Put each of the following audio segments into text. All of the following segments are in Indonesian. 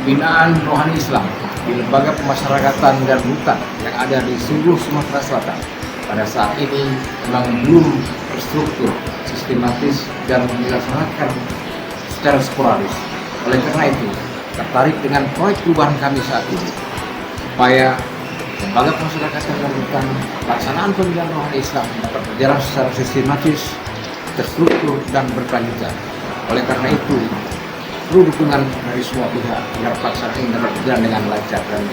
pembinaan rohani Islam di lembaga pemasyarakatan dan hutan yang ada di seluruh Sumatera Selatan pada saat ini memang belum terstruktur, sistematis, dan dilaksanakan secara sporadis. Oleh karena itu, tertarik dengan proyek perubahan kami saat ini, supaya lembaga pemasyarakatan dan hutan pelaksanaan pembinaan rohani Islam dapat berjalan secara sistematis, terstruktur, dan berkelanjutan. Oleh karena itu, perlu dukungan dari semua pihak agar pelaksanaan ini dapat berjalan dengan lancar dan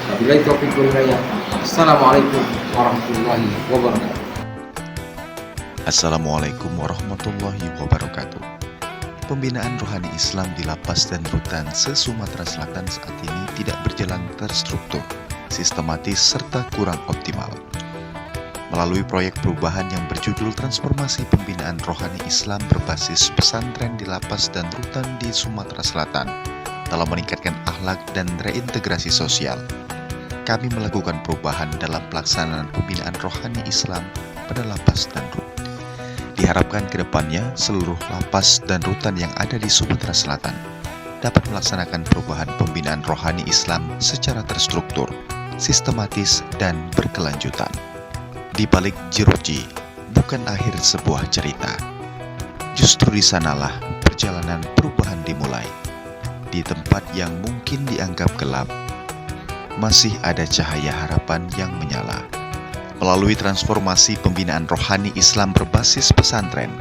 wabillahi taufiq wal hidayah. Assalamualaikum warahmatullahi wabarakatuh. Assalamualaikum warahmatullahi wabarakatuh. Pembinaan rohani Islam di lapas dan rutan se-Sumatera Selatan saat ini tidak berjalan terstruktur, sistematis, serta kurang optimal. Melalui proyek perubahan yang berjudul Transformasi Pembinaan Rohani Islam berbasis pesantren di lapas dan rutan di Sumatera Selatan dalam meningkatkan akhlak dan reintegrasi sosial, kami melakukan perubahan dalam pelaksanaan pembinaan rohani Islam pada lapas dan rutan. Diharapkan ke depannya seluruh lapas dan rutan yang ada di Sumatera Selatan dapat melaksanakan perubahan pembinaan rohani Islam secara terstruktur, sistematis, dan berkelanjutan. Di balik jeruji, bukan akhir sebuah cerita. Justru di sanalah perjalanan perubahan dimulai. Di tempat yang mungkin dianggap gelap, masih ada cahaya harapan yang menyala. Melalui transformasi pembinaan rohani Islam berbasis pesantren,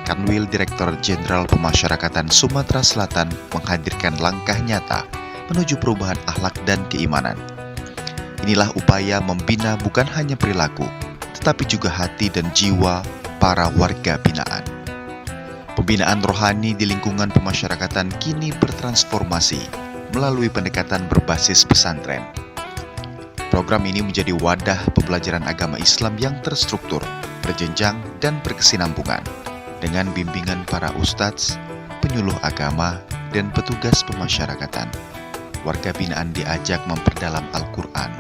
Kanwil Direktur Jenderal Pemasyarakatan Sumatera Selatan menghadirkan langkah nyata menuju perubahan akhlak dan keimanan. Inilah upaya membina bukan hanya perilaku, tetapi juga hati dan jiwa para warga binaan. Pembinaan rohani di lingkungan pemasyarakatan kini bertransformasi melalui pendekatan berbasis pesantren. Program ini menjadi wadah pembelajaran agama Islam yang terstruktur, berjenjang, dan berkesinambungan dengan bimbingan para ustadz, penyuluh agama, dan petugas pemasyarakatan. Warga binaan diajak memperdalam Al-Quran,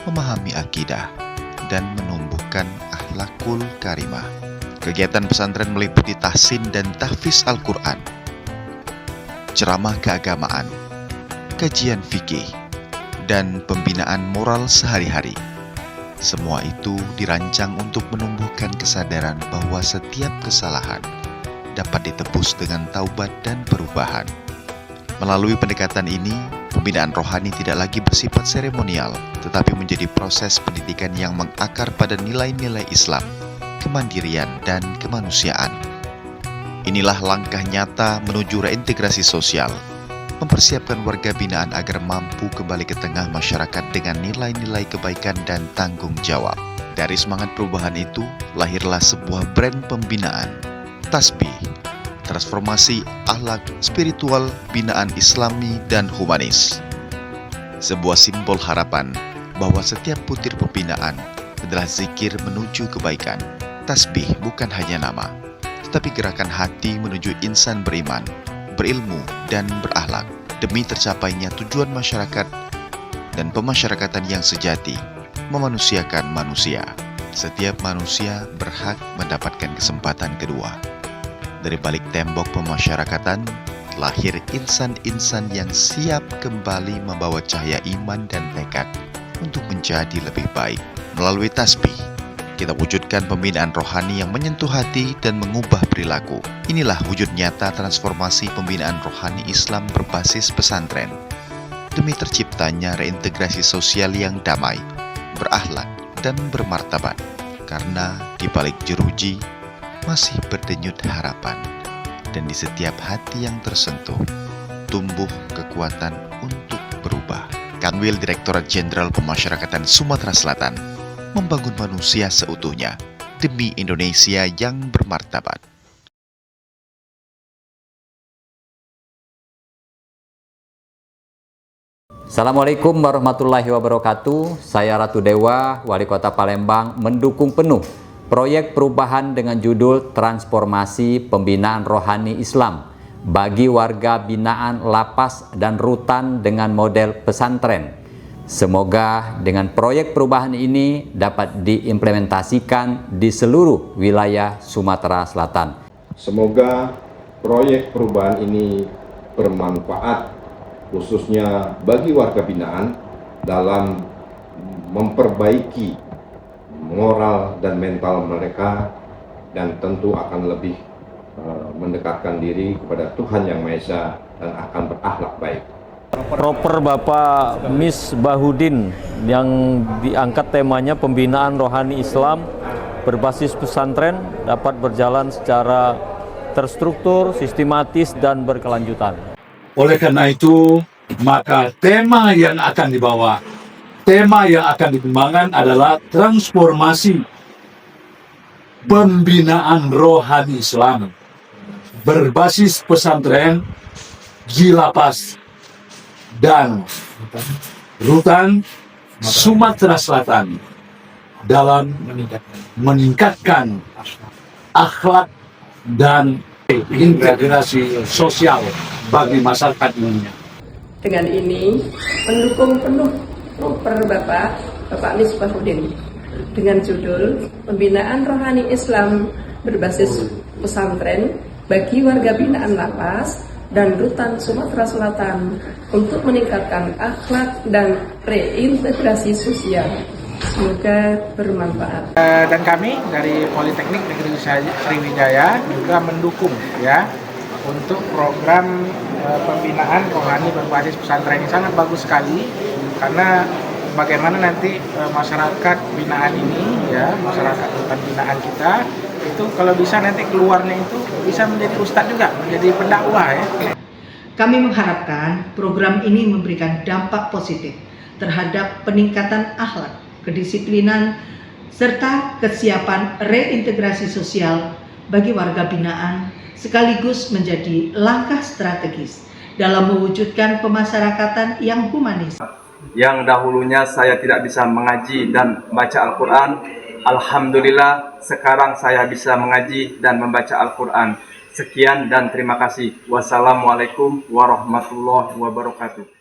memahami akidah, dan menumbuhkan akhlakul karimah. Kegiatan pesantren meliputi tahsin dan tahfiz Al-Quran, ceramah keagamaan, kajian fikih, dan pembinaan moral sehari-hari. Semua itu dirancang untuk menumbuhkan kesadaran bahwa setiap kesalahan dapat ditebus dengan taubat dan perubahan. Melalui pendekatan ini, pembinaan rohani tidak lagi bersifat seremonial, tetapi menjadi proses pendidikan yang mengakar pada nilai-nilai Islam, kemandirian, dan kemanusiaan. Inilah langkah nyata menuju reintegrasi sosial, mempersiapkan warga binaan agar mampu kembali ke tengah masyarakat dengan nilai-nilai kebaikan dan tanggung jawab. Dari semangat perubahan itu, lahirlah sebuah brand pembinaan, Tasbih, transformasi akhlak spiritual binaan Islami dan humanis. Sebuah simbol harapan bahwa setiap butir pembinaan adalah zikir menuju kebaikan. Tasbih bukan hanya nama, tetapi gerakan hati menuju insan beriman, berilmu, dan berakhlak demi tercapainya tujuan masyarakat dan pemasyarakatan yang sejati, memanusiakan manusia. Setiap manusia berhak mendapatkan kesempatan kedua. Dari balik tembok pemasyarakatan, lahir insan-insan yang siap kembali membawa cahaya iman dan tekad untuk menjadi lebih baik. Melalui tasbih, kita wujudkan pembinaan rohani yang menyentuh hati dan mengubah perilaku. Inilah wujud nyata transformasi pembinaan rohani Islam berbasis pesantren, demi terciptanya reintegrasi sosial yang damai, berakhlak, dan bermartabat. Karena di balik jeruji, masih berdenyut harapan, dan di setiap hati yang tersentuh, tumbuh kekuatan untuk berubah. Kanwil Direktorat Jenderal Pemasyarakatan Sumatera Selatan membangun manusia seutuhnya demi Indonesia yang bermartabat. Assalamualaikum warahmatullahi wabarakatuh. Saya Ratu Dewa, Wali Kota Palembang, mendukung penuh proyek perubahan dengan judul Transformasi Pembinaan Rohani Islam bagi warga binaan lapas dan rutan dengan model pesantren. Semoga dengan proyek perubahan ini dapat diimplementasikan di seluruh wilayah Sumatera Selatan. Semoga proyek perubahan ini bermanfaat khususnya bagi warga binaan dalam memperbaiki moral dan mental mereka, dan tentu akan lebih mendekatkan diri kepada Tuhan Yang Maha Esa dan akan berakhlak baik. Proper Bapak Misbahudin yang diangkat temanya pembinaan rohani Islam berbasis pesantren dapat berjalan secara terstruktur, sistematis, dan berkelanjutan. Oleh karena itu, maka tema yang akan dikembangkan adalah transformasi pembinaan rohani Islam berbasis pesantren di lapas dan rutan Sumatera Selatan dalam meningkatkan akhlak dan integrasi sosial bagi masyarakat umumnya. Dengan ini mendukung penuh proper Bapak Misbahudin dengan judul Pembinaan Rohani Islam berbasis pesantren bagi warga binaan lapas dan rutan Sumatera Selatan untuk meningkatkan akhlak dan reintegrasi sosial. Semoga bermanfaat. Dan kami dari Politeknik Negeri Sriwijaya juga mendukung ya untuk program pembinaan rohani berbasis pesantren ini. Sangat bagus sekali, karena bagaimana nanti masyarakat binaan ini ya, masyarakat rutan binaan kita itu kalau bisa nanti keluarnya itu bisa menjadi ustadz juga, menjadi pendakwah ya. Kami mengharapkan program ini memberikan dampak positif terhadap peningkatan akhlak, kedisiplinan, serta kesiapan reintegrasi sosial bagi warga binaan, sekaligus menjadi langkah strategis dalam mewujudkan pemasyarakatan yang humanis. Yang dahulunya saya tidak bisa mengaji dan membaca Al-Quran, alhamdulillah sekarang saya bisa mengaji dan membaca Al-Quran. Sekian dan terima kasih. Wassalamualaikum warahmatullahi wabarakatuh.